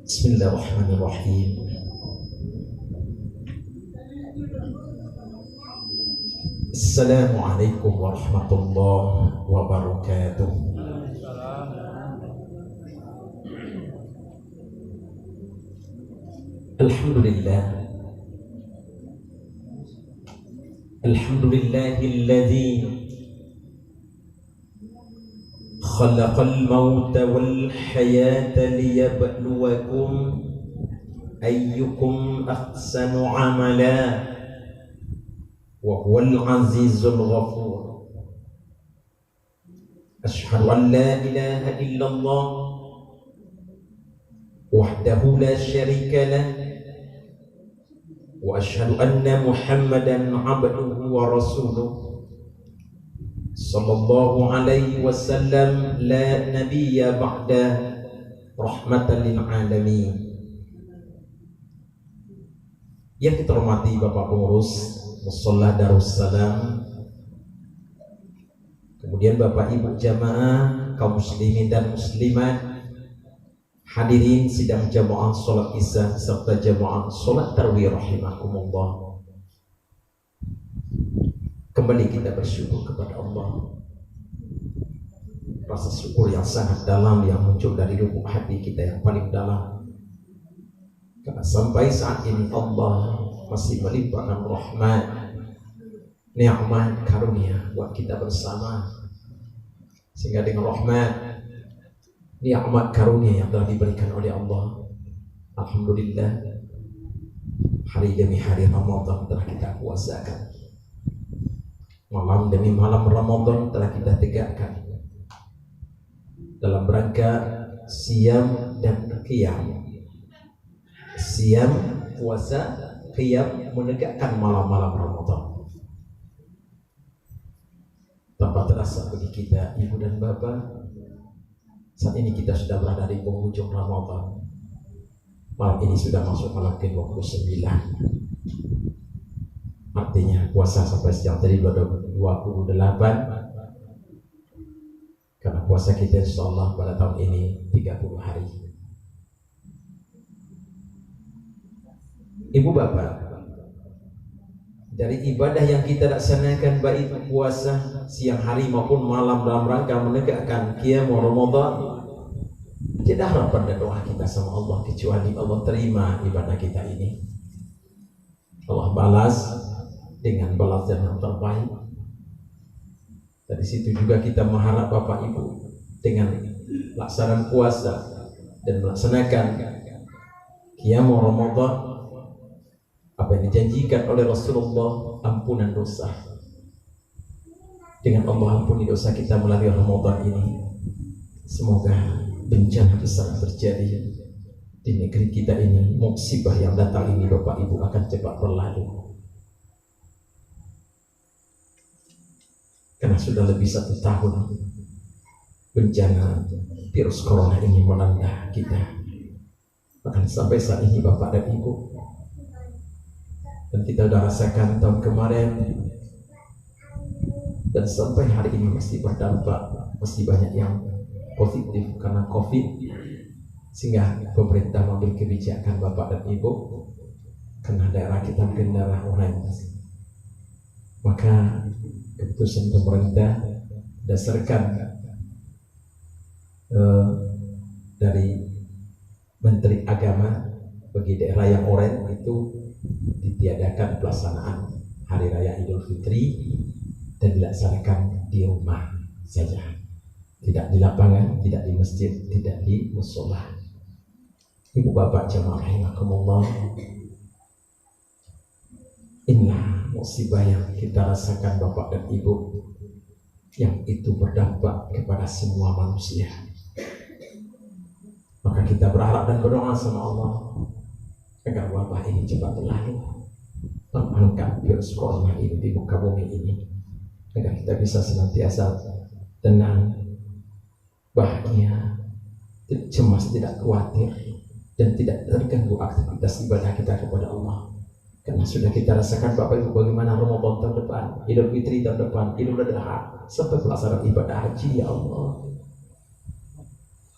Bismillahirrahmanirrahim. Assalamualaikum warahmatullahi wabarakatuh. Alhamdulillah. Alhamdulillahilladzi khalaqal mauta wal hayata liyabluwakum ayyukum ahsanu amala wa huwal azizul ghafur. Asyhadu an la ilaha illallah wahdahu la syarika lah wa asyhadu anna Muhammadan abduhu wa rasuluh sallallahu alaihi wasallam la nabiyya ba'da rahmatan lil alamin. Yang kita hormati Bapak Pengurus Musholla Darussalam, kemudian Bapak Ibu jamaah kaum muslimin dan muslimat, hadirin sidang jamaah salat Isya serta jamaah salat tarawih rahimakumullah. Kembali kita bersyukur kepada Allah. Rasa syukur yang sangat dalam yang muncul dari lubuk hati kita yang paling dalam, karena sampai saat ini Allah masih melimpahkan rahmat, nikmat, karunia buat kita bersama, sehingga dengan rahmat, nikmat, karunia yang telah diberikan oleh Allah, alhamdulillah, hari demi hari Ramadan telah kita puasakan, malam demi malam Ramadan telah kita tegakkan dalam rangka siam dan qiyam. Siam, puasa, qiyam, menegakkan malam-malam Ramadan. Tanpa terasa bagi kita, ibu dan bapak, saat ini kita sudah berada di penghujung Ramadan. Malam ini sudah masuk malam ke-29. Artinya puasa sampai siang tadi 28. Karena puasa kita insyaallah pada tahun ini 30 hari. Ibu bapak, dari ibadah yang kita laksanakan baik itu puasa siang hari maupun malam dalam rangka menegakkan qiyam Ramadan, tidak harapan dan doa kita sama Allah kecuali Allah terima ibadah kita ini. Allah balas dengan balasan yang terbaik. Dari situ juga kita mengharap Bapak Ibu dengan pelaksanaan puasa dan melaksanakan qiyam Ramadan, apa yang dijanjikan oleh Rasulullah, ampunan dosa. Dengan Allah ampuni dosa kita melalui Ramadan ini. Semoga bencana besar terjadi di negeri kita ini, musibah yang datang ini Bapak Ibu akan cepat berlalu. Karena sudah lebih 1 tahun bencana virus corona ini melanda kita. Bahkan sampai saat ini Bapak dan Ibu, dan kita sudah rasakan tahun kemarin dan sampai hari ini masih berdampak, masih banyak yang positif karena COVID, sehingga pemerintah mengambil kebijakan Bapak dan Ibu, karena daerah kita mungkin daerah online, maka keputusan pemerintah berdasarkan dari Menteri Agama, bagi daerah yang oranye itu ditiadakan pelaksanaan Hari Raya Idul Fitri dan dilaksanakan di rumah saja, tidak di lapangan, tidak di masjid, tidak di mushola. Ibu bapak jamaah rahimakumullah, inilah musibah yang kita rasakan Bapak dan Ibu, yang itu berdampak kepada semua manusia. Maka kita berharap dan berdoa sama Allah agar wabah ini cepat berlalu, mengangkat virus corona ini di muka bumi ini, agar kita bisa senantiasa tenang, bahagia, tidak cemas, tidak khawatir, dan tidak terganggu aktivitas ibadah kita kepada Allah. Karena sudah kita rasakan Bapak Ibu bagaimana Ramadan tahun depan, Idul Fitri tahun depan, Idul Adha, sampai pelaksanaan ibadah haji, ya Allah.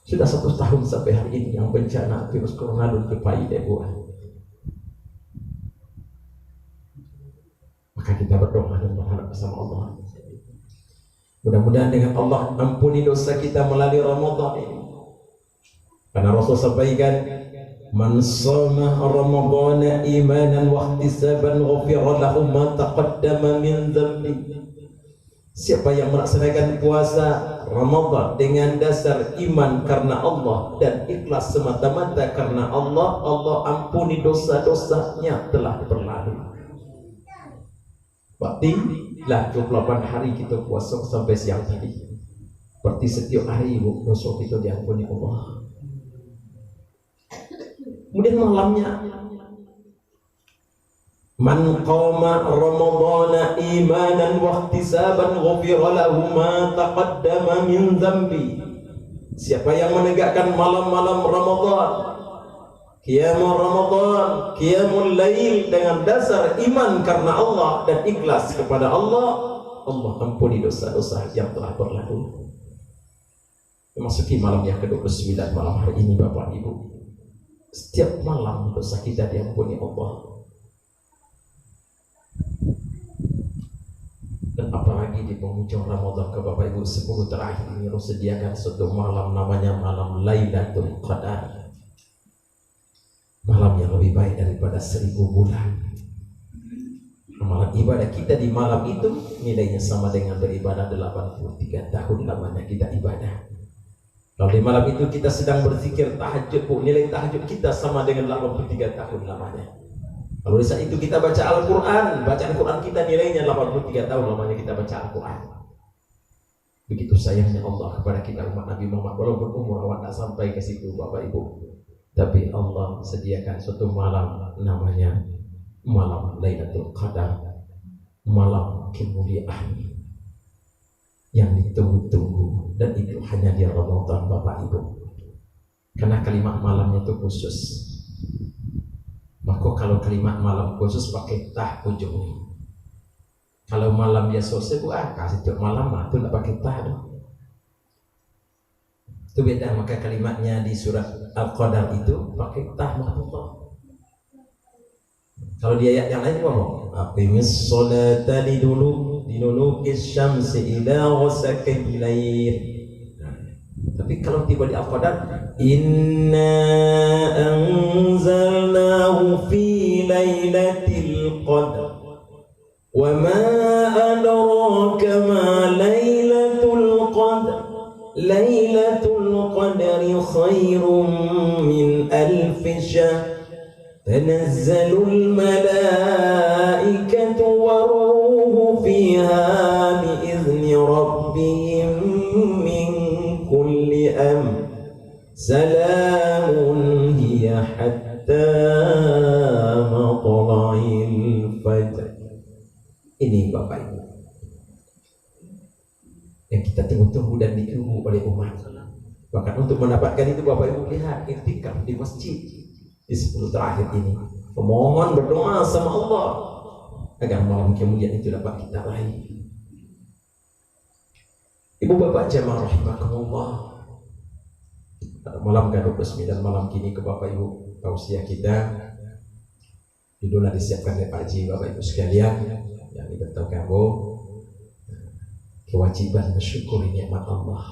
Sudah 1 tahun sampai hari ini yang bencana virus corona berkepai buah. Maka kita berdoa dan berharap bersama Allah. Mudah-mudahan dengan Allah ampuni dosa kita melalui Ramadan ini. Karena Rasul sampaikan, man shoma Ramadhana imanan wa ihtisaban ghufira lahu ma taqaddama min dhanbi. Siapa yang melaksanakan puasa Ramadan dengan dasar iman karena Allah dan ikhlas semata-mata karena Allah, Allah ampuni dosa-dosanya telah berlalu. Berarti lah 28 hari kita puasa sampai siang tadi. Berarti setiap hari dosa kita diampuni Allah. Kemudian malamnya, man qama ramadhana imanan wa ihtisaban ghufira lahu ma taqaddama min dhanbi. Siapa yang menegakkan malam-malam Ramadan, qiyamul Ramadan, qiyamul lail dengan dasar iman karena Allah dan ikhlas kepada Allah, Allah ampuni dosa-dosa yang telah berlalu. Memasuki malam yang ke-29 malam hari ini Bapak Ibu. Setiap malam dosa kita diampuni Allah. Dan apalagi di penghujung Ramadan ke Bapak Ibu 10 terakhir ini Rasul sediakan suatu malam namanya malam Lailatul Qadar. Malam yang lebih baik daripada 1000 bulan. Amalan ibadah kita di malam itu nilainya sama dengan beribadah 83 tahun lamanya kita ibadah. Kalau di malam itu kita sedang berzikir tahajud, nilai tahajud kita sama dengan 83 tahun lamanya. Kalau di saat itu kita baca Al-Quran, bacaan Quran kita nilainya 83 tahun lamanya kita baca Al-Quran. Begitu sayangnya Allah kepada kita umat Nabi Muhammad, walaupun umur awak tak sampai ke situ Bapak Ibu, tapi Allah sediakan suatu malam namanya malam Lailatul Qadar, malam kemuliaan yang ditunggu-tunggu, dan itu hanya di Ramadan Bapak Ibu. Karena kalimat malamnya itu khusus. Maka kalau kalimat malam khusus pakai tah ujungnya. Kalau malam biasa sebuah kasih tiap malam itu tidak pakai tah dong. Itu beda. Maka kalimatnya di surat Al-Qadar itu pakai tah Allah. Kalau di ayat yang lain ngomong aqimis sholata lidulukis syamsi ila ghasaqil lail. Tapi kalau tiba di Al-Qadar, inna anzalnahu fi lailatul qadar wa ma adraka ma lailatul qadar lailatul qadri khairum min alf shahr tanazzalul malaikatu waruhu fiha biizni rabbihim min kulli salamun hiya hatta matla'il fajr. Ini Bapak Ibu yang kita tunggu-tunggu dan ditunggu oleh umat. Bahkan untuk mendapatkan itu Bapak Ibu lihat iktikaf di masjid di 10 terakhir ini, memohon berdoa sama Allah agar malam kemudian itu dapat kita raih. Ibu bapak jamaah rahimakumullah, malam ke-29 malam kini ke Bapak Ibu tausiah kita judulnya disiapkan oleh Pak Haji. Bapak Ibu sekalian yang diberitahu kamu kewajiban mensyukuri nikmat Allah.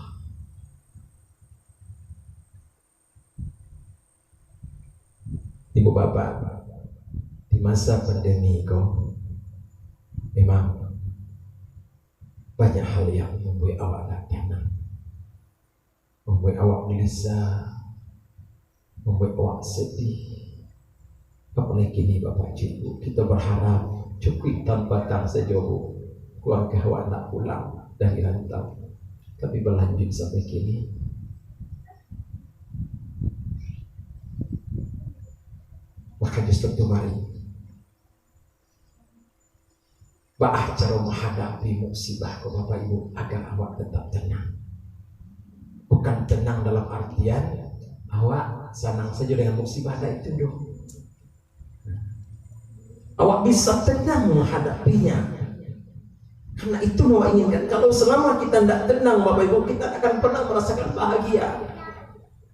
Ibu bapak, di masa pandemi kok memang banyak hal yang membuat awak tak tenang, membuat awak gelisah, membuat awak sedih. Apalagi ini Bapak Ibu, kita berharap cukup tanpa tang sejauh keluarga awak nak pulang dari rantau, tapi berlanjut sampai kini. Maka justru itu mari cara menghadapi musibah ke Bapak Ibu agar awak tetap tenang. Bukan tenang dalam artian awak senang saja dengan musibah, ada itu dong. Awak bisa tenang menghadapinya. Karena itu awak inginkan. Kalau selama kita tidak tenang Bapak Ibu, kita akan pernah merasakan bahagia.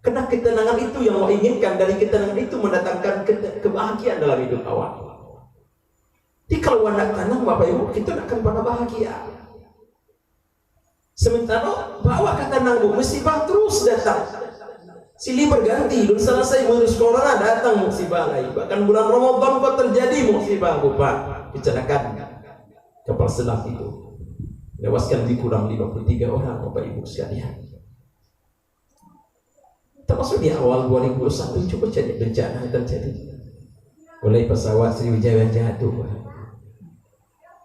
Karena ketenangan itu yang Allah inginkan, dari ketenangan itu mendatangkan kebahagiaan dalam hidup awak. Jadi kalau anda tenang Bapak Ibu, kita akan pada bahagia. Sementara bawa ketenangan musibah terus datang. Silih berganti, belum selesai virus corona datang musibah lagi. Bahkan bulan Ramadan kok terjadi musibah Bapak. Kecelakaan kapal selam itu lewaskan lebih kurang 53 orang Bapak Ibu sekalian. Termasuk di awal 2021 coba jadi bencana terjadi. Mulai pesawat Sriwijaya jatuh,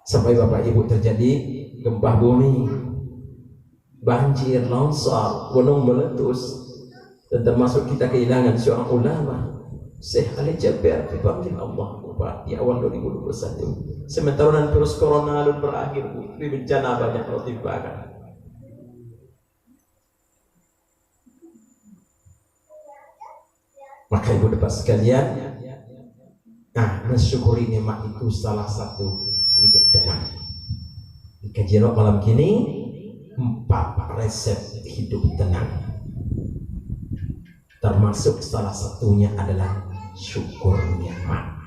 sampai Bapak Ibu terjadi gempa bumi, banjir, longsor, gunung meletus, dan termasuk kita kehilangan seorang ulama, Syekh Ali Jaber dipanggil Allah Bapak di awal 2021. Sementara dan virus corona belum berakhir, ini bencana banyak yang timpakan. Maka ibu dapat sekalian, mensyukuri nikmat itu salah satu hidup tenang. Di kajian malam kini 4 resep hidup tenang, termasuk salah satunya adalah syukur nikmat.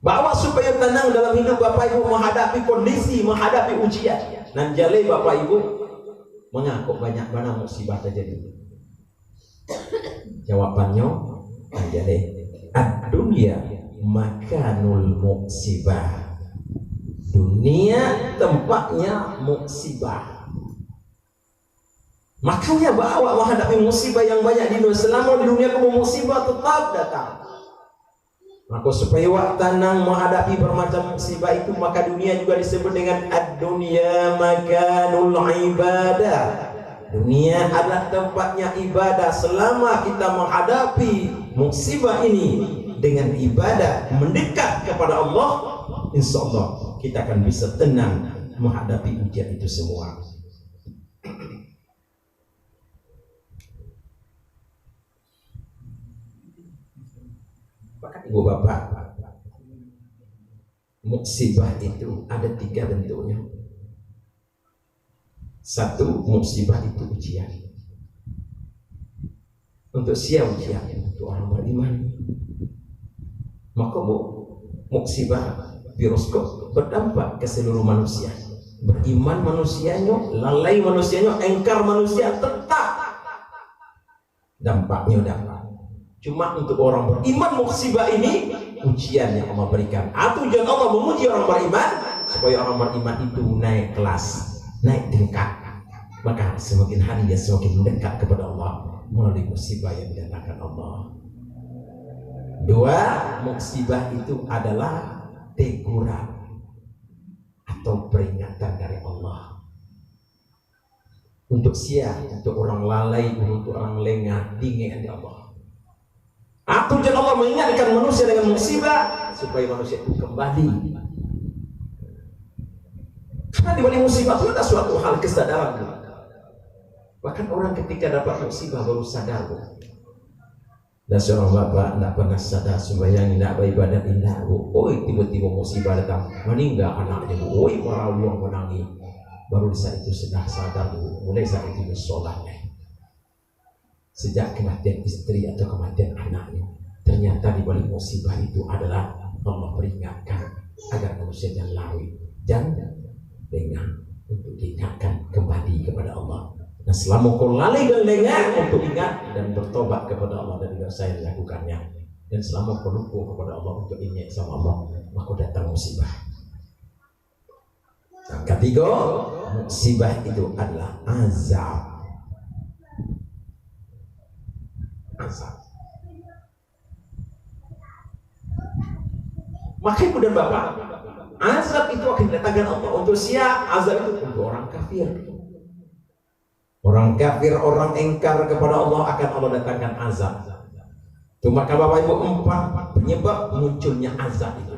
Bahwa supaya tenang dalam hidup Bapak Ibu menghadapi kondisi, menghadapi ujian. Dan jale Bapak Ibu mengaku banyak mana musibah terjadi. Jawabannya jale ad-dunya makanul musibah. Dunia tempatnya musibah. Makanya bahwa menghadapi musibah yang banyak di dunia, selama di dunia kamu musibah tetap datang. Maka supaya wak tenang menghadapi bermacam musibah itu, maka dunia juga disebut dengan ad-dunya makanul ibadah. Dunia adalah tempatnya ibadah. Selama kita menghadapi musibah ini dengan ibadah, mendekat kepada Allah, insya Allah kita akan bisa tenang menghadapi ujian itu semua. Ibu bapak, musibah itu ada 3 bentuknya. 1, musibah itu ujian. Untuk siapa ujian? Untuk orang beriman. Maka musibah virus berdampak ke seluruh manusia. Beriman manusianya, lalai manusianya, engkar manusia, tetap dampaknya dampak. Cuma untuk orang beriman musibah ini ujian yang Allah berikan. Tujuan Allah menguji orang beriman supaya orang beriman itu naik kelas, naik tingkat. Maka semakin hari dia semakin mendekat kepada Allah melalui musibah yang didatangkan Allah. 2, musibah itu adalah teguran atau peringatan dari Allah. Untuk siapa? Untuk orang lalai, untuk orang lengah, dingin di Allah. Tujuan Allah mengingatkan manusia dengan musibah supaya manusia itu kembali. Karena di balik musibah itu ada suatu hal kesadaran. Bahkan orang ketika dapat musibah baru sadar. Dan seorang bapak tidak pernah sadar sembahyang, tidak beribadat, tidak. Tiba-tiba musibah datang, meninggal anaknya. Para luang menangis. Baru saat itu sudah sadar. Mulai saat itu bersolat. Sejak kematian istri atau kematian anaknya, ternyata di balik musibah itu adalah Allah peringatkan agar manusia jangan lari, jangan lengah untuk diingatkan kembali kepada Allah. Nah, selama kau lalai dan lengah untuk ingat dan bertobat kepada Allah dari dosa yang dilakukannya, dan selama kau lupa kepada Allah untuk ingat sama Allah, maka datang musibah. Yang ketiga, musibah itu adalah azab. Maka ibu dan bapak, azab itu akan didatangkan Allah untuk siapa? Azab itu untuk orang kafir. Orang kafir, orang engkar kepada Allah akan Allah datangkan azab. Itu maka bapak ibu 4 penyebab munculnya azab itu.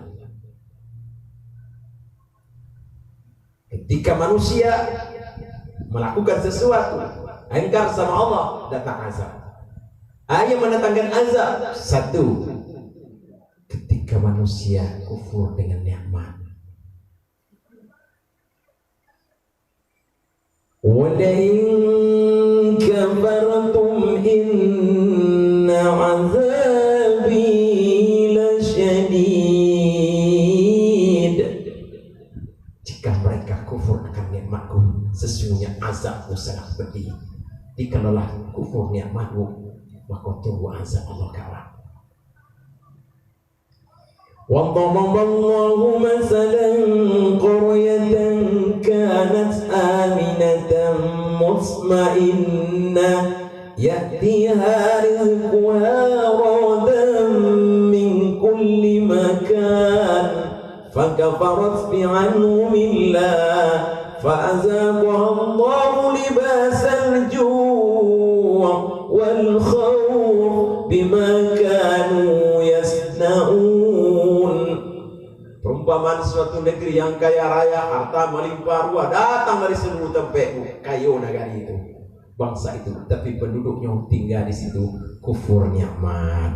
Ketika manusia melakukan sesuatu engkar sama Allah, datang azab. Yang mendatangkan azab 1, ketika manusia kufur dengan nikmat. Walain kafartum inna azabi lasyadid. Jika mereka kufur akan nikmatku, sesungguhnya azabku sangat pedih. Dikarenalah kufur nikmatku, maka tunggu azab Allah kawan. وَضَرَبَ اللَّهُ مَثَلًا قَرْيَةً كَانَتْ آمِنَةً مُطْمَئِنَّةً يَأْتِيهَا رِزْقُهَا رَغَدًا مِنْ كُلِّ مَكَانٍ فَكَفَرَتْ بِأَنْعُمِ اللَّهِ فَأَذَاقَهَا اللَّهُ لِبَاسَ الْجُوعِ وَالْخَوْفِ بِمَا كَانُوا يَصْنَعُونَ. Perumpamaan suatu negeri yang kaya raya, harta melimpah ruah, datang dari seluruh tempat kayu negari itu, bangsa itu, tapi penduduknya tinggal di situ kufur nikmat.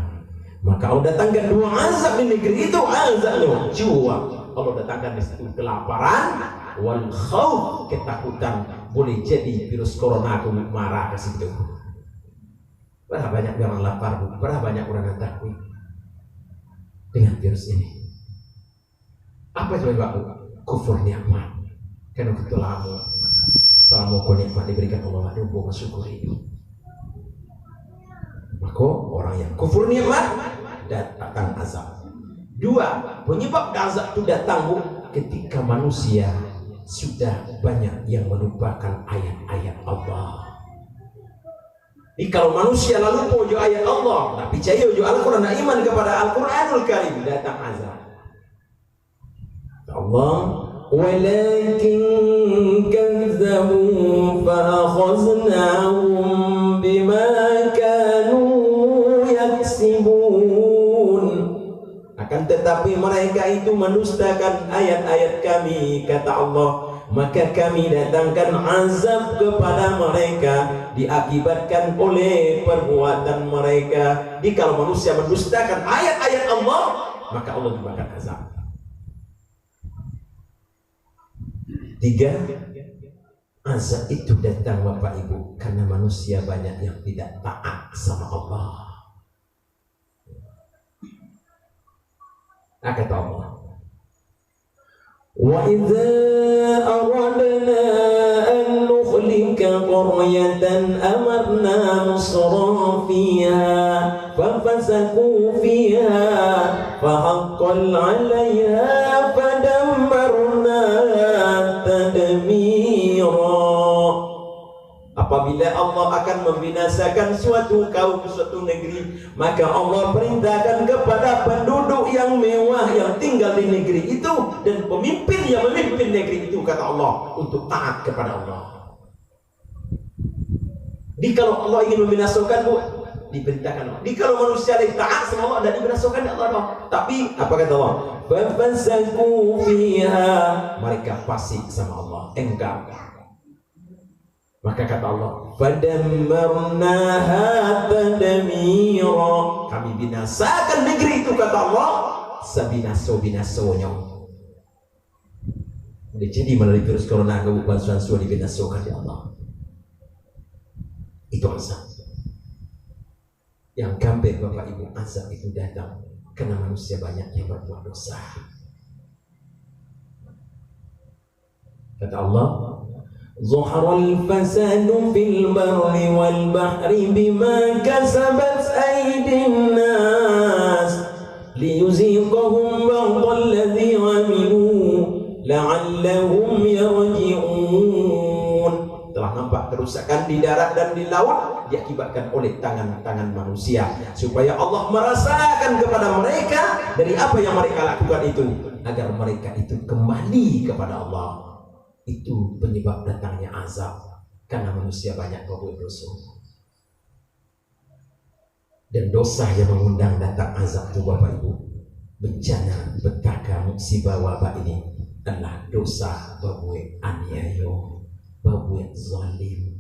Maka Allah datangkan dua azab di negeri itu, azab jua. Allah datangkan di situ kelaparan, wal khauf, ketakutan. Boleh jadi virus corona itu marah ke situ. Berapa banyak orang lapar, berapa banyak orang yang takut dengan virus ini. Apa itu Bapak? Kufur nikmat. Karena betul lama selama kau nikmat diberikan Allah, ada bukan syukuri. Maka orang yang kufur nikmat datang azab. Dua, penyebab azab itu datang ketika manusia sudah banyak yang melupakan ayat-ayat Allah. Jadi kalau manusia lalu pojo ayat Allah, tak percaya jo Al-Quran, tak iman kepada Al-Quranul Karim, datang azab. Allah, walakin kazzabu fa'akhaznahum bima kanu yaksibun. Akan tetapi mereka itu mendustakan ayat-ayat kami, kata Allah, maka kami datangkan azab kepada mereka diakibatkan oleh perbuatan mereka. Jadi kalau manusia mendustakan ayat-ayat Allah, maka Allah diberikan azab. Tiga, azab itu datang Bapak Ibu karena manusia banyak yang tidak taat sama Allah. Kata Allah, wa idza aradna an nukhlika qaryatan amarna musrafiha fafasaku fiha fahaqqal 'alayha fadammarna tadmira. Apabila Allah akan membinasakan suatu kaum, suatu negeri, maka Allah perintahkan kepada penduduk yang mewah yang tinggal di negeri itu dan pemimpin yang memimpin negeri itu, kata Allah, untuk taat kepada Allah. Jadi kalau Allah ingin membinasakan, diperintahkan Allah. Jadi kalau manusia yang taat sama Allah dan dibinasakan Allah. Tapi apa kata Allah? Fafasaku fiha, mereka fasik sama Allah, engkau. Maka kata Allah, fadammarnaha tadmira, kami binasakan negeri itu, kata Allah, sebinaso-binasonya. Jadi melalui virus corona kebukaan sudah dibinasakan di Allah. Itu azab. Yang gambir Bapak Ibu, azab itu datang karena manusia banyak yang berbuat dosa. Kata Allah, Zuharal fasadu fil barri wal bahri bima kasabat aydin nas liyuziqahum ba'dal ladzi 'amilu la'allahum yarji'un. Telah nampak kerusakan di darat dan di laut diakibatkan oleh tangan-tangan manusia, supaya Allah merasakan kepada mereka dari apa yang mereka lakukan itu, agar mereka itu kembali kepada Allah. Itu penyebab datangnya azab, karena manusia banyak berbuat dosa. Dan dosa yang mengundang datang azab itu Bapak Ibu, bencana, petaka, musibah, wabah ini adalah dosa berbuat aniaya, berbuat zalim.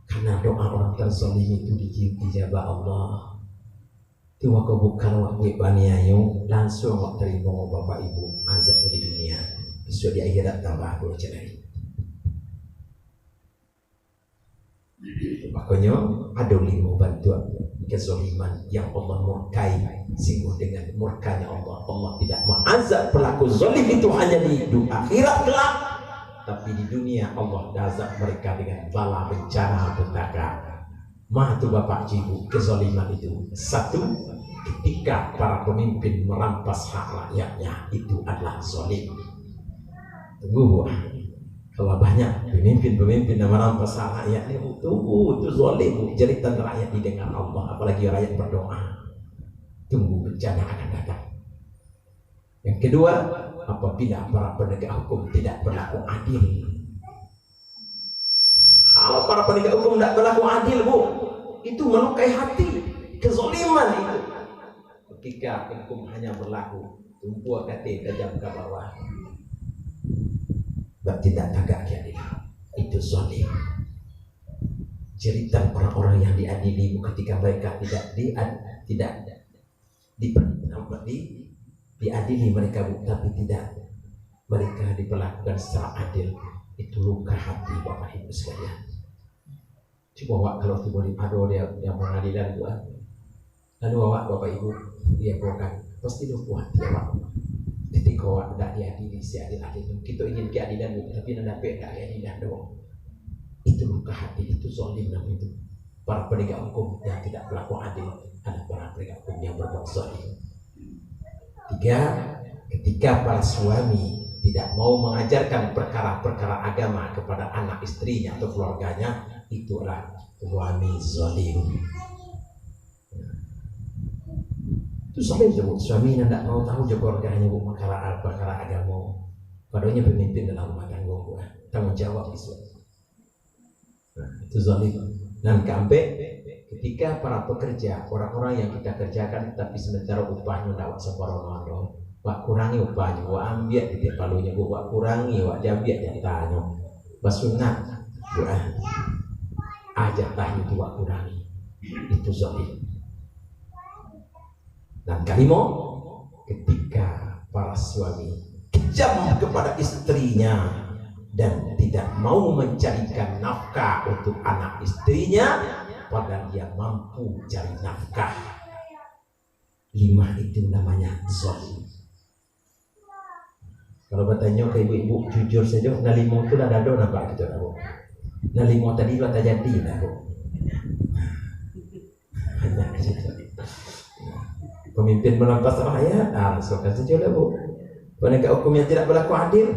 Karena doa orang terzalim itu dijabah Allah. Itu maka bukan waktu aniaya, langsung waktu terima Bapak Ibu azab di dunia. Sudah di akhirat tambah boleh cerai. Makanya ada 5 bantuan kezaliman yang Allah murkai. Singgung dengan murkanya Allah. Allah tidak mengazab pelaku zalim itu hanya di akhirat kelak, tapi di dunia Allah azab mereka dengan bala bencana petaka. Mah tu bapak ibu, kezaliman itu satu, ketika para pemimpin merampas hak rakyatnya, itu adalah zalim. Tunggu, kalau banyak pemimpin yang merampas hak rakyatnya, tunggu, itu zalim. Jeritan rakyat didengar Allah, apalagi rakyat berdoa. Tunggu, bencana akan datang. Yang kedua, apabila para penegak hukum tidak berlaku adil. Kalau para penegak hukum tidak berlaku adil, Bu, itu melukai hati, kezaliman itu. Ketika hukum hanya berlaku tumpu kate tajam ke bawah, tidak tegak keadilan, itu zalim. Cerita orang-orang yang diadili ketika mereka diadili mereka, tapi tidak mereka diperlakukan secara adil, itu luka hati Bapak Ibu sekalian. Coba Wak, kalau tiba ada dia yang pengadilan itu, lalu Wak Bapak Ibu dia bukan pasti lu kuat ya Wak. Ketika Wak tidak diadili si adil-adil, kita ingin keadilan tapi tidak dapat keadilan doang. Itu luka hati, itu zalim namanya itu. Para penegak hukum yang tidak berlaku adil adalah para penegak hukum yang berbuat zalim. 3, ketika para suami tidak mau mengajarkan perkara-perkara agama kepada anak istrinya atau keluarganya, itulah suami zalim. Itu zalim tu, suami yang tidak mau tahu keluarganya perkara agama. Padahal pemimpin dalam rumah tangga, tanggung jawab itu. Nah, itu zalim. Dan keempat, ketika para pekerja, orang-orang yang kita kerjakan tapi sementara upahnya tidak separuh-paruh, wak kurangi upahnya, wak ambil di palunya, wak kurangi, wak diambil dari tanya, basunat, wak ajak tanya itu wak kurangi, itu zalim. Dan kelima, ketika para suami kejam kepada istrinya dan tidak mau mencarikan nafkah untuk anak istrinya, padahal dia mampu cari nafkah. 5 itu namanya zalim. Kalau bertanya ke ibu-ibu, jujur saja, nah 5 itu dah ada nampak gitu dah. Nah 5 tadi dah terjadi dah. Pemimpin merampas rakyat, suka saja lah Bu. Penegak hukum yang tidak berlaku adil,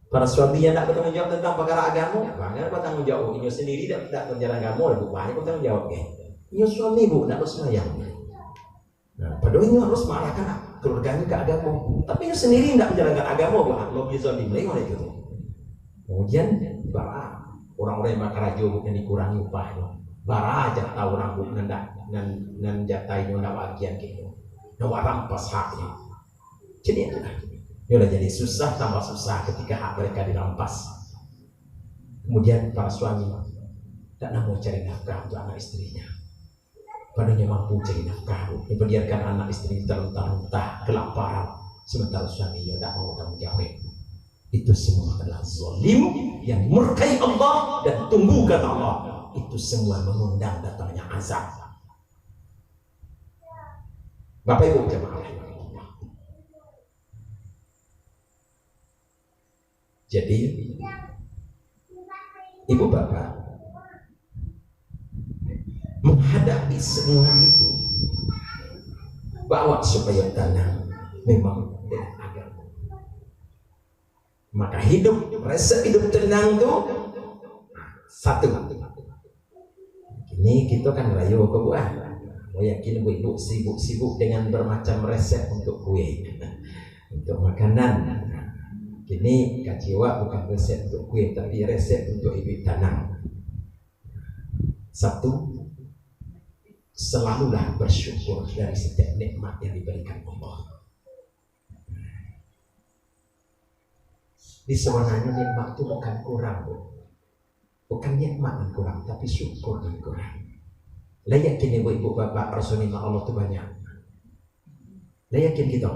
para suami yang tidak bertanggung jawab tentang perkara agama, bagaimana bertanggung jawab? Inyo sendiri tidak berjalan agama, banyak bertanggung jawab. Inyo suami Bu, tidak harus sayang. Nah, padahal inyo harus marahkan keluarganya ke agama, tapi inyo sendiri tidak menjalankan agama, Bu. Lebih zalim lagi itu. Kemudian bara orang-orang yang bakar rajo yang dikurangi upahnya, bara aja tahu orang Bu nan jatai nyo nak bagian gitu, nak rampas haknya. Jadi itu ya udah jadi susah tambah susah ketika hak mereka dirampas. Kemudian para suami tidak mau cari nafkah untuk anak istrinya, padahal mampu cari nafkah, membiarkan anak istri terlentang-lentang kelaparan, sementara suaminya tidak mau tanggung jawab. Itu semua adalah zalim yang murkai Allah dan tunggukan Allah. Itu semua mengundang datangnya azab. Bapak Ibu jemaah, jadi ibu bapak menghadapi semua itu, bawa supaya tenang memang dengan agama. Maka resep hidup tenang itu satu. Ini kita kan rayu ke buah. Yakin ibu sibuk dengan bermacam resep untuk kue, untuk makanan. Kini kaciwa bukan resep untuk kue, tapi resep untuk ibu tanam. Satu, selalulah bersyukur dari setiap nikmat yang diberikan Allah. Di sebenarnya nikmat itu bukan kurang, bukan nikmat yang kurang, tapi syukur yang kurang. Lah yakin ibu-ibu bapak Rasulullah Allah itu banyak. Lah yakin kita.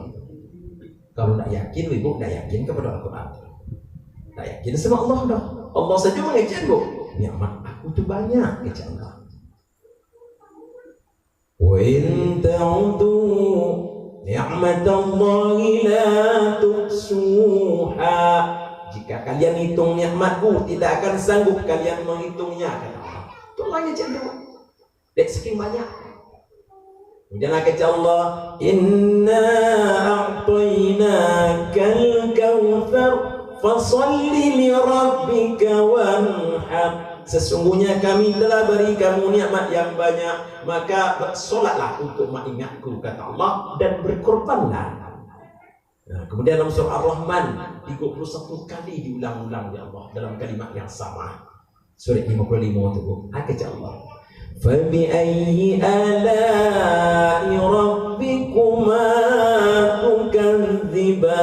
Kalau tidak yakin, ibu tidak yakin kepada Al-Quran. Tidak yakin sama Allah dah. Allah saja mengajar Bu. Nikmat itu banyak kata Allah. Wa in ta'udu ni'matallahi la tuhsuha. Jika kalian hitung nikmatku, tidak akan sanggup kalian menghitungnya. Itu Allahnya cenderung. Dek sekian banyak. Kemudian kata Allah, Inna a'tainakal kautsar fasalli li rabbika wanhar. Sesungguhnya kami telah beri kamu nikmat yang banyak, maka solatlah untuk mengingatku, kata Allah, dan berkorbanlah. Nah, kemudian dalam surah Ar-Rahman 31 kali diulang-ulang ya Allah dalam kalimat yang sama. Surah 55 itu kata Allah, "Fabi'ayyi ala'i rabbikuma tukadziban."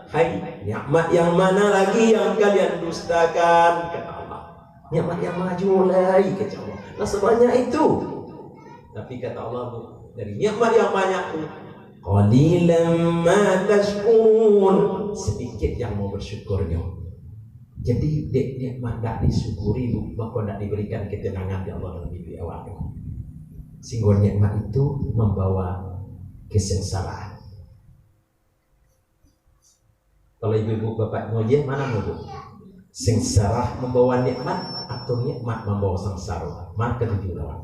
Hai, nikmat yang mana lagi yang kalian dustakan, kata Allah. Nikmat yang maju lagi, kata Allah. Nah, sebanyak itu. Tapi kata Allah, dari nikmat yang banyak itu, qalilan ma tashkurun, sedikit yang mau bersyukurnya. Jadi nikmat tak disyukuri, maka tak diberikan ketenangan di Allah dalam hidup awak. Sehingga nikmat itu membawa kesengsaraan. Kalau ibu-ibu bapak ngojek mana ibu? Sengsara membawa nikmat atau nikmat membawa sengsara? Maka ketujuh lawan.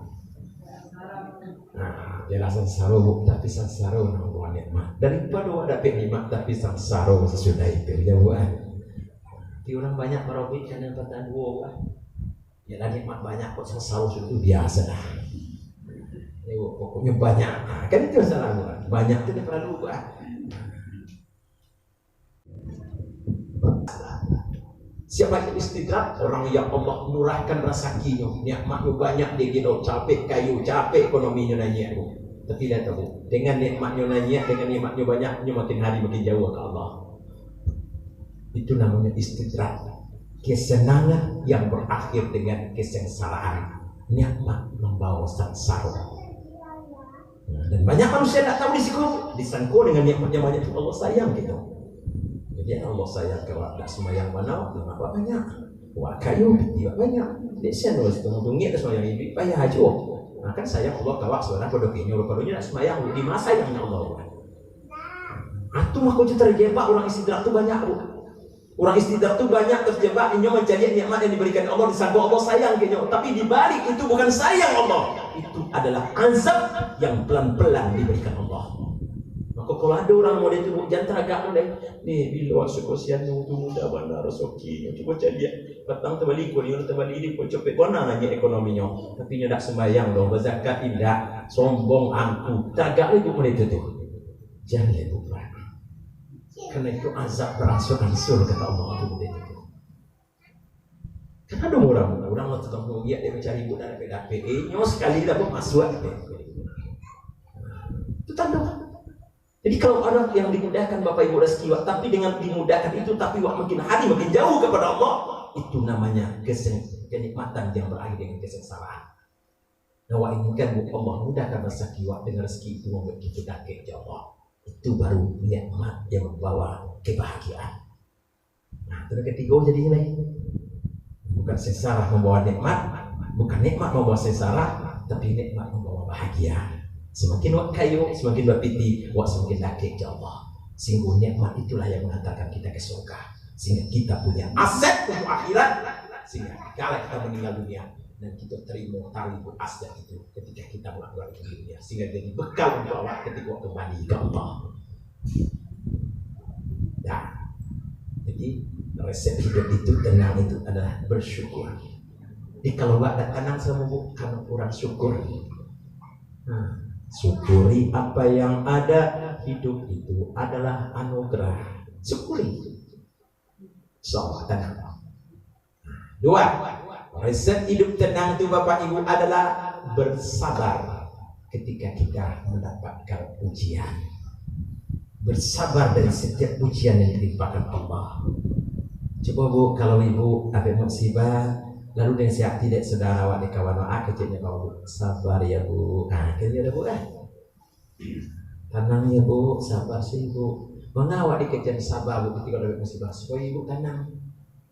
Nah, jelas sengsara bu, tapi sengsara membawa nikmat. Daripada ada nikmat tapi sengsara sesudah itu ya bu. Di orang banyak merobek karena pertanyaan dua. Ya ada nikmat banyak kok sengsara itu biasa dah. Ya bu, pokoknya banyak. Nah, kan itu salah bu. Banyak itu perlu bu. Siapa yang istidrak? Orang yang Allah murahkan rezekinya, nikmatnya banyak, dia gitu capek kayu, capek ekonominya nanya. Tapi dia tahu dengan nikmatnya nanya, dengan nikmatnya banyaknya makin hari makin jauh ke Allah. Itu namanya istidrak, kesenangan yang berakhir dengan kesengsaraan. Nikmat membawa sengsara. Dan banyak manusia tidak tahu disangkut dengan nikmatnya banyak itu Allah sayang gitu. Jadi Allah sayang kalau tak semayang mana, apa banyak. Wah kayu juga banyak. Dia siapa itu ngomongnya ke semayang ini banyak aja. Nah kan sayang Allah kawak seorang kodokinya, kodokinya tak semayang di masa yang Allah. Atuh aku terjebak orang istidrak tu banyak. Orang istidrak tu banyak terjebak ini mencari nikmat yang diberikan Allah, disangka Allah sayang kayaknya. Tapi di balik itu bukan sayang Allah, itu adalah azab yang pelan-pelan diberikan Allah. Maka kalau ada orang mau itu jangan agak mulai ni bila sekosian tu muda bandar resoki cuba cari dia petang terbalik ko ni terbalik ini ko cepet bona aja ekonominya tapi nya dak sembayang dong berzakat tidak sombong angku tagak lagi mulai itu tu jangan itu karena itu azab beransur-ansur kata Allah itu begitu. Kan ada orang waktu kamu dia mencari ibu dari PDP nyo sekali dapat masuk itu tanda. Jadi kalau orang yang dimudahkan Bapak Ibu rezeki, tapi dengan dimudahkan itu tapi makin hari makin jauh kepada Allah, itu namanya kenikmatan yang berakhir dengan kesengsaraan. Nah, wa ini kan Allah mudahkan rezeki dengan rezeki itu membuat kita dakik ya Allah. Itu baru nikmat yang membawa kebahagiaan. Nah, terus ketiga jadi ini. Bukan sengsara membawa nikmat, bukan nikmat membawa sengsara, tapi nikmat membawa bahagia. Semakin wak kayu, semakin berpiti, wak semakin dakik ya Allah. Sehingga nikmat itulah yang mengantarkan kita ke surga. Sehingga kita punya aset untuk akhirat. Sehingga kalau kita meninggal dunia dan kita terima tali aset itu ketika kita melakukan dunia. Sehingga jadi bekal untuk awak ketika kembali ke Allah. Nah, jadi resep hidup itu tenang itu adalah bersyukur. Jadi kalau wak ada tenang sama bukan kurang syukur. Nah, syukuri apa yang ada. Hidup itu adalah anugerah. Syukuri. Insyaallah tenang. Dua, resep hidup tenang itu Bapak Ibu adalah bersabar ketika kita mendapatkan ujian. Bersabar dari setiap ujian yang ditimpakan Allah. Coba Bu, kalau Ibu ada musibah lalu dengan siap tidak saudara awak di kawan awak kecilnya kau sabar ya Bu. Nah, kecilnya ada Bu tenang ya Bu, sabar sih Bu. Mana awak dikecil sabar Bu ketika ada musibah supaya Ibu tenang.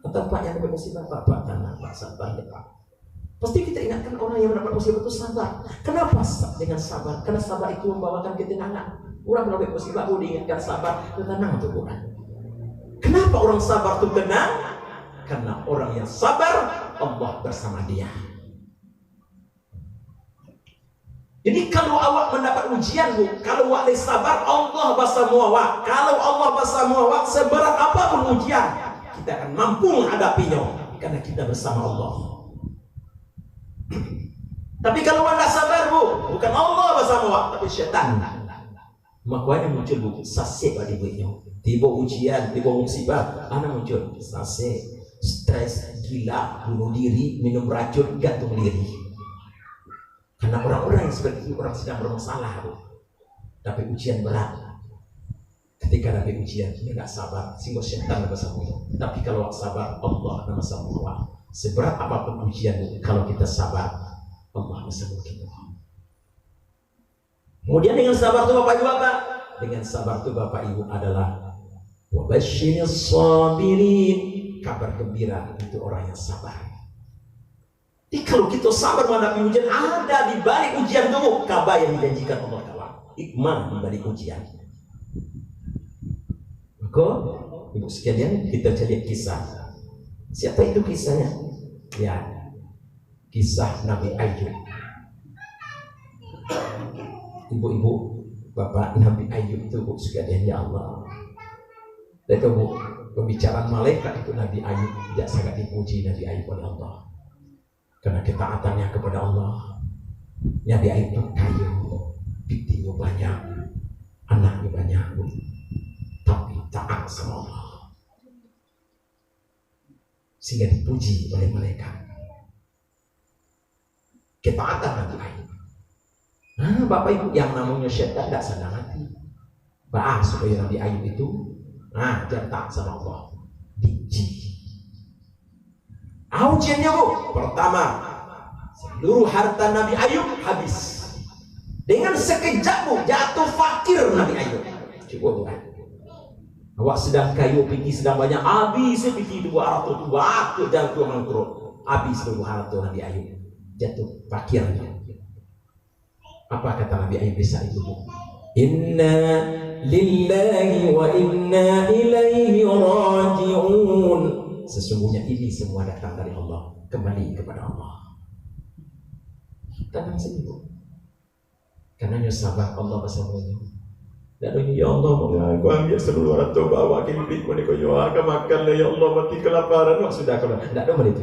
Atau Pak yang dapat musibah, Pak tenang, Pak sabar ya Pak. Pasti kita ingatkan orang yang mendapat musibah itu sabar. Kenapa dengan sabar? Karena sabar itu membawakan ketenangan. Orang mendapat musibah, diingatkan sabar, tenang tuh orang. Kenapa orang sabar itu tenang? Karena orang yang sabar, Allah bersama dia. Jadi kalau awak mendapat ujian, Bu, kalau awak sabar, Allah bersama awak. Kalau Allah bersama awak, seberat apapun ujian, kita akan mampu menghadapinya karena kita bersama Allah. Tapi kalau anda sabar, Bu, bukan Allah bersama awak, tapi syaitan. Makanya muncul, Bu, sasih pada ibunya. Tiba ujian, tiba musibah, anda muncul sasih, stres, gila, bunuh diri, minum racun, gantung diri. Karena orang-orang yang seperti itu orang sedang bermasalah, Bu. Tapi ujian berat. Ketika ada ujian, dia nggak sabar, sehingga syaitan bersama itu. Tapi kalau sabar, Allah bersama awak. Seberat apapun ujian, kalau kita sabar, Allah bersama kita. Kemudian dengan sabar itu Bapak Ibu apa? Dengan sabar itu Bapak Ibu adalah wabasyiris sabirin, kabar gembira itu orang yang sabar. Jadi kalau kita sabar menghadapi ujian, ada di balik ujian itu kabar yang dijanjikan Allah Taala. Hikmah di balik ujian. Maka Ibu sekalian, kita cari kisah. Siapa itu kisahnya? Ya, kisah Nabi Ayub. Ibu-ibu, bapak Nabi Ayub itu, Bu sekalian, ya Allah. Dan itu, Bu, pembicaraan malaikat itu Nabi Ayub tidak sangat dipuji Nabi Ayub oleh Allah. Karena ketaatannya kepada Allah. Nabi Ayub itu kaya, bitinya banyak, anaknya banyak, Bu. Tapi taat sama Allah. Sehingga dipuji oleh malaikat. Ketaatan Nabi Ayub. Nah, Bapak Ibu, yang namanya syaitan tidak senang hati. Bahas supaya Nabi Ayub itu jangan taat sama Allah. Diuji. Ujiannya, Bu, pertama, seluruh harta Nabi Ayub habis. Dengan sekejap, Bu, jatuh fakir Nabi Ayub. Coba, Bu. Awak sedang kayu pergi sedang banyak, habis pergi 200 waktu dan tu mangkrut. Habis seluruh harta Nabi Ayub. Jatuh fakirnya. Apa kata Nabi Ayub bisa itu, Bu? Inna lillahi wa inna ilaihi raji'un. Sesungguhnya ini semua datang dari Allah, kembali kepada Allah. Tenang saja, Bu. Karena sabar Allah bersama-nya. Dan ya Allah, aku ambil seluruh harta bawa ke milik mereka, ya akan makanlah ya Allah, mati kelaparan. Sudah kalau tidak ada begitu.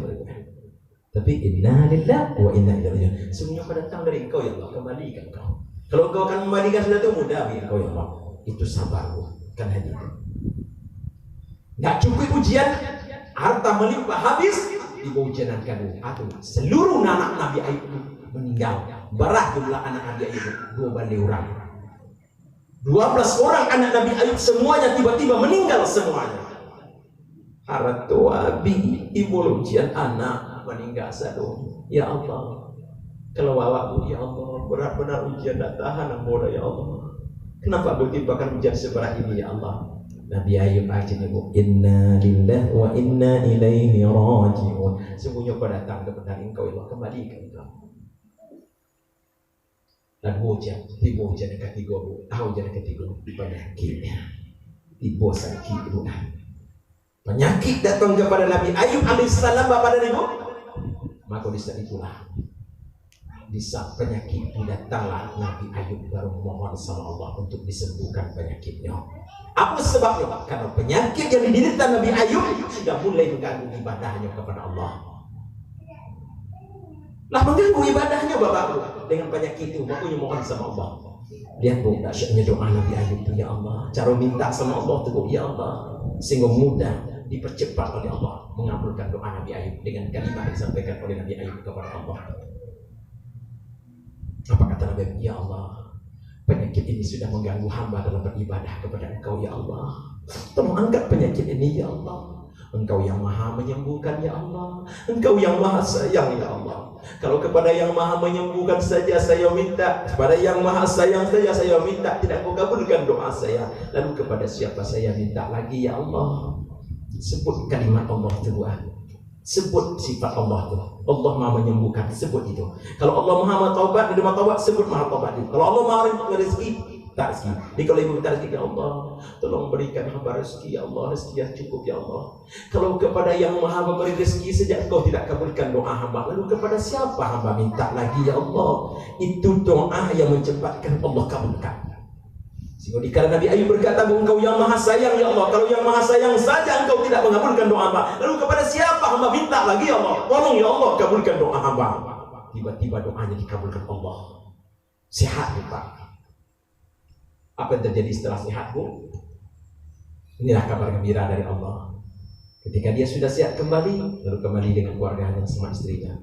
Tapi inna lillahi wa inna ilaihi raji'un. Semuanya datang dari Engkau ya Allah, kembalikan Engkau. Kalau Engkau akan kembalikan sudah itu mudah bagi Engkau ya Allah. Itu sabar, Bu. Kan hanya itu. Enggak cukup ujian, harta melimpah habis, dibawa ujian kedua. Seluruh anak Nabi Ayub meninggal. Berah jumlah anak Nabi Ayub 2 orang. 12 orang anak Nabi Ayub semuanya tiba-tiba meninggal semuanya. Haratu abi ibu ujian anak meninggal satu. Ya Allah, kalau awak ya Allah benar-benar ujian tak tahan amoda ya Allah. Kenapa bertimpakan ujian seberat ini ya Allah? Nabi Ayub aja nyebut inna lillahi wa inna ilaihi raji'un. Sungguhnya pada datang kepada Engkau ya Allah, kembali ke Engkau. Dan hujan, tiba hujan ketiga, Bu. Hujan ketiga penyakitnya, tiba sakit, Bu. Penyakit datang kepada Nabi Ayub alaihissalam, Bapak dan Ibu. Maka di saat itulah, di saat penyakit datanglah Nabi Ayub baru memohon sama Allah untuk disembuhkan penyakitnya. Apa sebabnya? Karena penyakit yang diderita Nabi Ayub sudah mulai mengganggu ibadahnya kepada Allah. Lah mengganggu ibadahnya Bapak dengan penyakit itu, makanya mohon sama Allah. Lihat, Bu, dahsyatnya doa Nabi Ayub itu, ya Allah. Cara minta sama Allah itu, Bu, ya Allah, sehingga mudah dipercepat oleh Allah mengabulkan doa Nabi Ayub dengan kalimat yang disampaikan oleh Nabi Ayub kepada Allah. Apa kata Nabi Ayub? Ya Allah, penyakit ini sudah mengganggu hamba dalam beribadah kepada Engkau ya Allah. Tolong angkat penyakit ini ya Allah. Engkau yang maha menyembuhkan ya Allah. Engkau yang maha sayang ya Allah. Kalau kepada yang maha menyembuhkan saja saya minta, kepada yang maha sayang saja saya minta, tidak kau kabulkan doa saya. Lalu kepada siapa saya minta lagi ya Allah? Sebut kalimat Allah itu Bu. Sebut sifat Allah itu. Allah Maha menyembuhkan, sebut itu. Kalau Allah Maha taubat, menerima taubat, sebut Maha taubat itu. Kalau Allah Maha rezeki, tak rezeki. Jadi kalau ibu minta rezeki, ya Allah, tolong berikan hamba rezeki, ya Allah, rezeki yang cukup, ya Allah. Kalau kepada yang Maha memberi rezeki sejak Engkau tidak kabulkan doa hamba, lalu kepada siapa hamba minta lagi, ya Allah? Itu doa yang mencepatkan Allah kabulkan. Sehingga dikala Nabi Ayub berkata, Engkau yang Maha sayang, ya Allah. Kalau yang Maha sayang saja Engkau tidak mengabulkan doa hamba, lalu kepada siapa hamba minta lagi, ya Allah? Tolong ya Allah, kabulkan doa hamba. Tiba-tiba doanya dikabulkan Allah. Sehat, Pak. Apa yang terjadi setelah sehat, Bu? Inilah kabar gembira dari Allah. Ketika dia sudah sehat kembali, lalu kembali dengan keluarganya sama istrinya.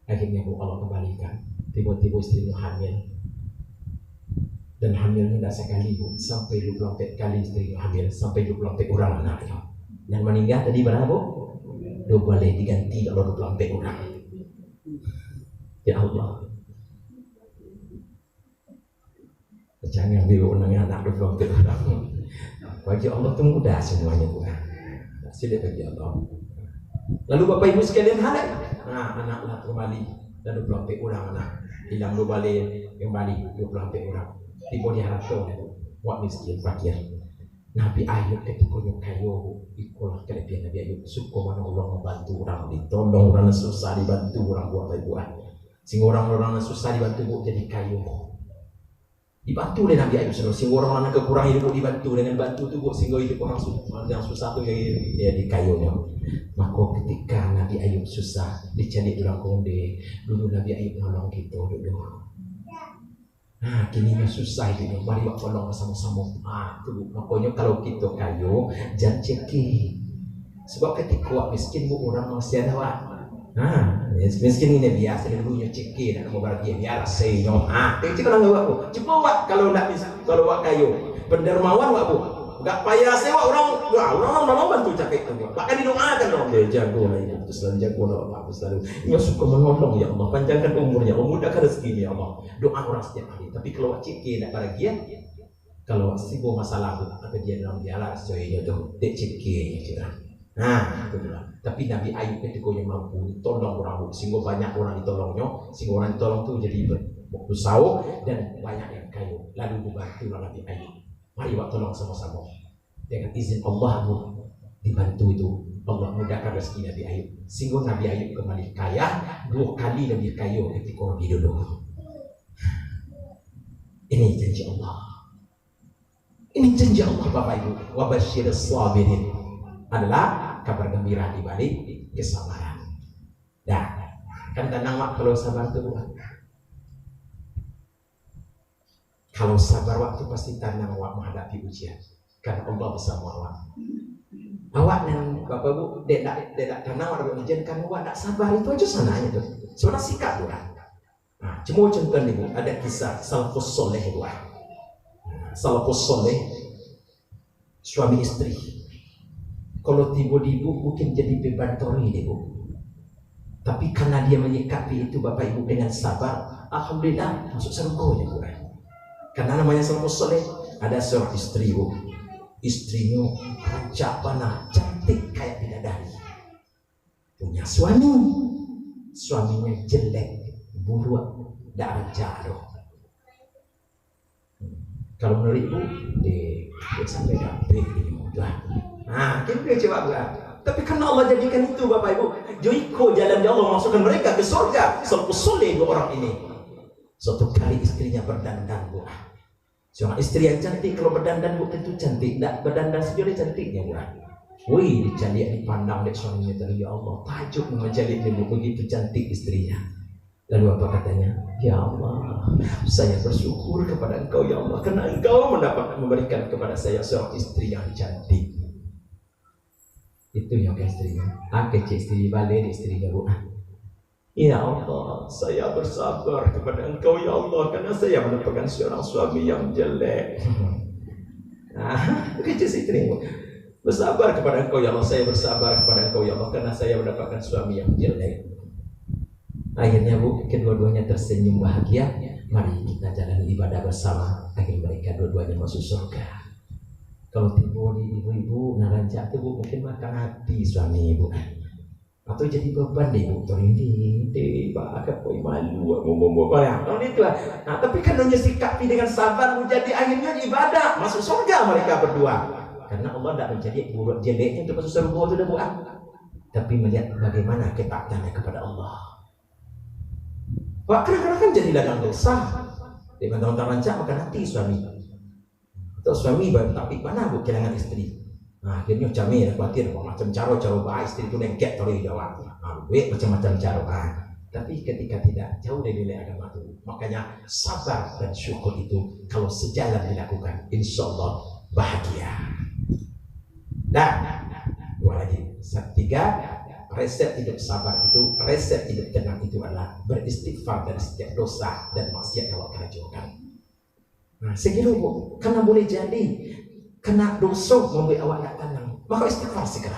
Akhirnya Bu, Allah kembalikan. Tiba-tiba istrinya hamil. Dan hamilnya tidak sekali Bu, sampai 24 kali istrinya hamil, sampai 24 orang anaknya. Dan meninggal tadi berapa Bu? 2 boleh diganti kalau 24 orang. Ya Allah. Jangan diulangi anak 24 orang. Bagi Allah itu mudah semuanya Bu. Sudah bagi Allah. Lalu Bapak Ibu sekalian halal. Nah, anaklah kembali dan 24 orang anak. Hilang 2 balik kembali 24 orang. Tiba di harapkan buat miskin fakir. Nabi Ayub ketika kayu ikulah kelebihan Nabi Ayub. Syukur mana Allah membantu orang, ditolong orang susah dibantu orang buat buat. Sehingga orang-orang susah dibantu jadi kayu. Dibantu oleh Nabi Ayub sehingga orang-orang kekurangan hidup dibantu dengan bantu tu sehingga hidup orang yang susah tu ya di kayunya. Maka ketika Nabi Ayub susah dicari dalam konde, dulu Nabi Ayub nolong kita dulu. Nah, kini susah itu, mari buat tolong sama-sama. Tu makanya kalau kita kayu jangan ceki. Sebab ketika wak miskin bu orang masih ada wak. Miskin ini biasa dulunya ceki nak mau berarti biar senyum. Cek kalau wak bu, coba wak kalau nak kalau wak kayu pendermawan wak bu. Enggak payah sewa orang bantu cakap itu. Bahkan didoakan dong dia jago lah itu selalu jago lah Pak selalu. Ia suka menolong ya Allah, panjangkan umurnya, mudahkan rezekinya ya Allah. Doa orang setiap hari. Tapi kalau cekik nak bahagia, kalau sibuk masalah apa dia dalam dialah sesuai itu, dia cekik je. Nah, itu lah. Tapi Nabi Ayub ketika yang mampu tolong orang sehingga banyak orang ditolongnya, sehingga orang ditolong tu jadi berusaha dan banyak yang kayu. Lalu dibantu Nabi Ayub. Mari buat tolong sama-sama. Dengan izin Allah dibantu itu Allah mudahkan rezeki Nabi Ayub. Sehingga Nabi Ayub kembali kaya 2 kali lebih kaya ketika Nabi dulu. Ini janji Allah. Ini janji Allah Bapak Ibu. Wa basyirus sabirin adalah kabar gembira di balik kesabaran. Dah, kan tenang kalau sabar itu bukan. Kalau sabar waktu pasti tenang awak menghadapi ujian. Karena Allah bersama awak. Awak dan Bapak Ibu tidak tenang menghadapi ujian karena awak tak sabar itu aja sananya tu. Sebenarnya sikap tu kan. Cuma contoh ni Bu, ada kisah salafus soleh tu. Salafus soleh suami istri. Kalau tiba-tiba mungkin jadi beban tori dia Bu. Tapi karena dia menyikapi itu Bapak Ibu dengan sabar, alhamdulillah masuk surga ya Bu. Karena namanya salafus soleh, ada seorang istri Bu. Istrinya raja panah, cantik kayak bidadari. Punya suaminya jelek, buruk, tidak raja doh. Kalau menurut Ibu, dia sampai dapet ini mudah. Kita coba buat. Tapi karena Allah jadikan itu Bapak Ibu, joiko jalan Allah masukkan mereka ke surga. Salafus soleh orang ini. Suatu kali istrinya berdandan Bu. Seorang istri yang cantik kalau berdandan Bu tentu cantik. Tak berdandan sejauh cantiknya Bu. Wih, dicalik dipandang oleh suaminya tadi, ya Allah, tajuk menjalik dia begitu cantik istrinya. Lalu apa katanya? Ya Allah, saya bersyukur kepada Engkau ya Allah, karena Engkau memberikan kepada saya seorang istri yang cantik. Itu yang ke istrinya. Kecil istri balik istrinya Bu. Ya Allah, saya bersabar kepada Engkau ya Allah, karena saya mendapatkan seorang suami yang jelek. Kecil istri bersabar kepada Engkau ya Allah, saya bersabar kepada Engkau ya Allah, karena saya mendapatkan suami yang jelek. Akhirnya Bu, kedua-duanya tersenyum bahagia. Mari kita jalani ibadah bersama agar mereka dua-duanya masuk surga. Kalau timbul ibu-ibu narancak itu bu mungkin makan hati suami ibu atau jadi beban deh ibu ini deh agak koi malu ngomong ya kalau itu lah. Nah tapi kan hanya sikapi dengan sabar menjadi akhirnya ibadah masuk surga mereka berdua karena Allah tidak menjadi buruk jeleknya untuk masuk surga itu dah buat tapi melihat bagaimana ketaatannya kepada Allah. Pak kadang-kadang kan jadi ladang dosa dengan teman-teman rancak makan hati suami atau suami baru tapi mana bu kehilangan istri. Nah akhirnya kami khawatir macam cara baik istri itu lengket kalau jawab macam-macam cara tapi ketika tidak jauh dari nilai agama itu makanya sabar dan syukur itu kalau sejalan dilakukan insya Allah bahagia. Dan dua lagi tiga resep hidup sabar itu resep hidup tenang itu adalah beristighfar dari setiap dosa dan maksiat yang Allah kerjakan. Nah segitu bu karena boleh jadi kena dosa membuat awak tak tenang maka istighfar segera.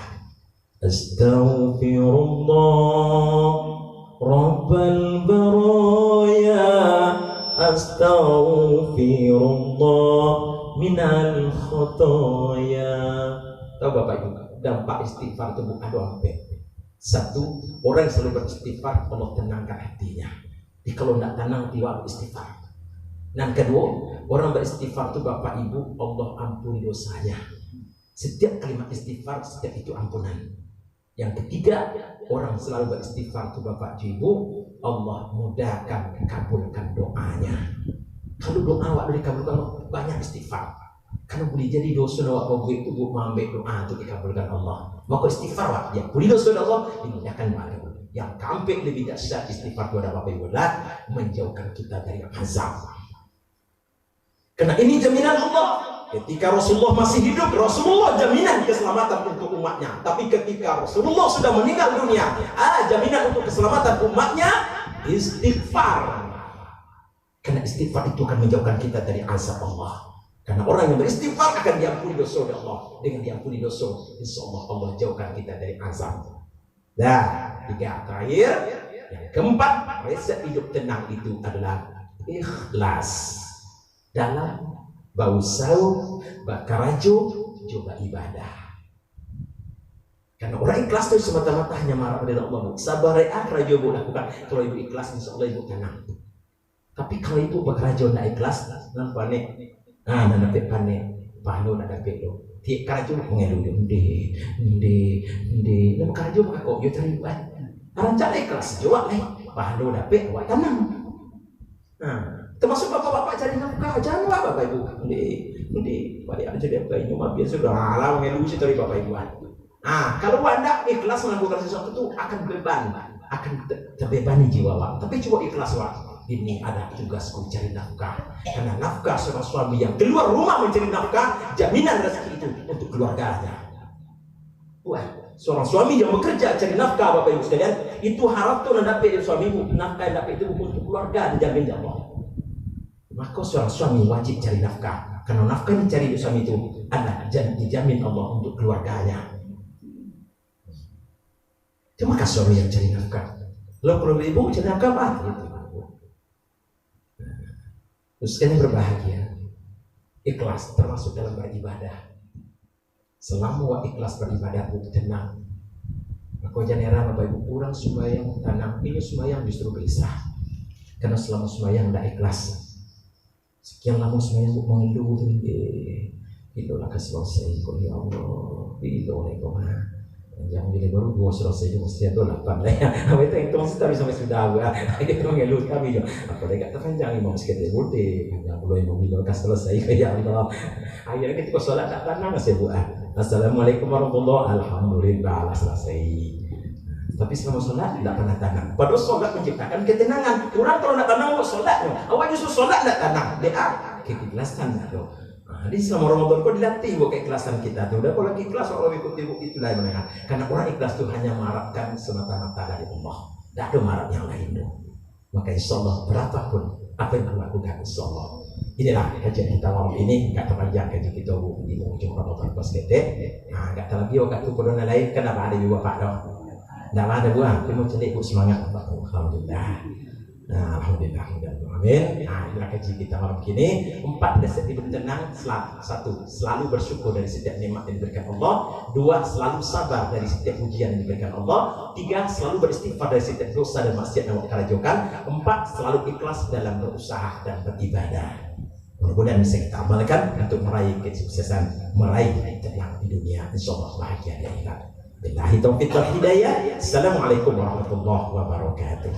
Astaghfirullah Rabbal baraya Astaghfirullah minal khotoya. Tahu Bapak Ibu dampak istighfar itu ada apa? Satu, orang yang selalu beristighfar Allah tenangkan hatinya. Jadi kalau tidak tenang tiba istighfar. Dan kedua, orang beristighfar itu Bapak Ibu Allah ampuni dosanya. Setiap kalimat istighfar setiap itu ampunan. Yang ketiga, orang selalu beristighfar itu Bapak Ibu Allah mudahkan kabulkan doanya. Kalau doa awak dikabulkan banyak istighfar. Karena boleh jadi dosa awak kau itu buat mengambil doa itu dikabulkan Allah. Maka istighfar awak ya boleh dosa Allah dimudahkan doa. Yang kampek lebih dahsyat istighfar kepada Bapak Ibu adalah menjauhkan kita dari azab. Karena ini jaminan Allah. Ketika Rasulullah masih hidup, Rasulullah jaminan keselamatan untuk umatnya. Tapi ketika Rasulullah sudah meninggal dunia, jaminan untuk keselamatan umatnya istighfar. Karena istighfar itu akan menjauhkan kita dari azab Allah. Karena orang yang beristighfar akan diampuni dosa oleh Allah. Dengan diampuni dosa, insya Allah Allah jauhkan kita dari azab. Nah, tiga terakhir, yang keempat, resep hidup tenang itu adalah ikhlas. Dalam bau saum, bakarajo, coba ibadah. Karena orang ikhlas itu semata-mata hanya marah pada Allah. Sabar rajo ibu lakukan. Kalau ibu ikhlas, insya Allah ibu tenang. Tapi kalau ibu bakarajo tidak ikhlas, dan panik, dan dapat panik, panik nak dapat lo. Tiap karajo mengeluh dia, dan bakarajo mengaku, dia cari buat. Rancang ikhlas, jawab panik dapat, buat tenang. Termasuk bapak-bapak cari nafkah, jangan bapak ibu. Ndi, balik aja dia apa ini mah biasa sudah alam mengeluh sih dari bapak ibu. Kalau anda ikhlas melakukan sesuatu itu akan terbebani jiwa wak. Tapi coba ikhlas wak. Ini ada tugasku cari nafkah. Karena nafkah seorang suami yang keluar rumah mencari nafkah, jaminan rezeki itu untuk keluarganya. Seorang suami yang bekerja cari nafkah bapak ibu sekalian, itu harap tuh dapat dari suamimu. Nafkah yang dapat itu untuk keluarga dijamin Allah. Maka seorang suami wajib cari nafkah. Karena nafkah yang dicari dari suami itu adalah dijamin Allah untuk keluarganya. Cuma suami yang cari nafkah. Lo kalau ibu cari nafkah apa? Gitu. Terus kalian berbahagia. Ikhlas termasuk dalam beribadah. Selama ikhlas beribadah itu tenang. Maka jangan heran Bapak Ibu kurang sembahyang tenang. Ini sembahyang justru gelisah. Karena selama sembahyang tidak ikhlas. Sekian lama sembahyang mengeluh itulah keselesai kok ya Allah. Itu kok yang jadi baru 2 selesai itu mesti ada 8 lah ya. Apa itu masih tapi sampai sudah kita mengeluh kami juga. Apa dia kata jangan imam sekali boleh. Jangan boleh imam itu selesai ya Allah. Akhirnya kita sholat tak tenang sebuah. Assalamualaikum warahmatullahi wabarakatuh. Alhamdulillah selesai. Tapi selama sholat tidak pernah tenang. Padahal sholat menciptakan ketenangan. Orang kalau nak tenang mau sholat, awak justru sholat tidak tenang. Dia keikhlasan itu. Jadi selama Ramadan kau dilatih buat keikhlasan kita tu. Udah kalau lagi ikhlas kalau ikut itu lain mereka. Karena orang ikhlas tu hanya mengharapkan semata-mata dari Allah. Tidak ada mengharap yang lain tu. Maka insya Allah berapapun apa yang kau lakukan insya Allah. Inilah kajian kita malam ini. Enggak terpanjang kajian kita di ujung Ramadan pas gede. Enggak terlebih waktu corona lain. Kenapa ada juga Pak dong? Tidak ada buah. Kita mau cari semangat Pak. Alhamdulillah. Nah, alhamdulillah, amin. Nah, inilah kaji kita malam ini. 4 dasar hidup tenang. Satu, selalu bersyukur dari setiap nikmat yang diberikan Allah. 2, selalu sabar dari setiap ujian yang diberikan Allah. 3, selalu beristighfar dari setiap dosa dan maksiat yang dikerjakan. 4, selalu ikhlas dalam berusaha dan beribadah. Mudah-mudahan bisa kita amalkan untuk meraih kesuksesan, meraih tenang di dunia, insyaallah bahagia di akhirat. Billahi taufiq wal hidayah. Assalamualaikum warahmatullahi wabarakatuh.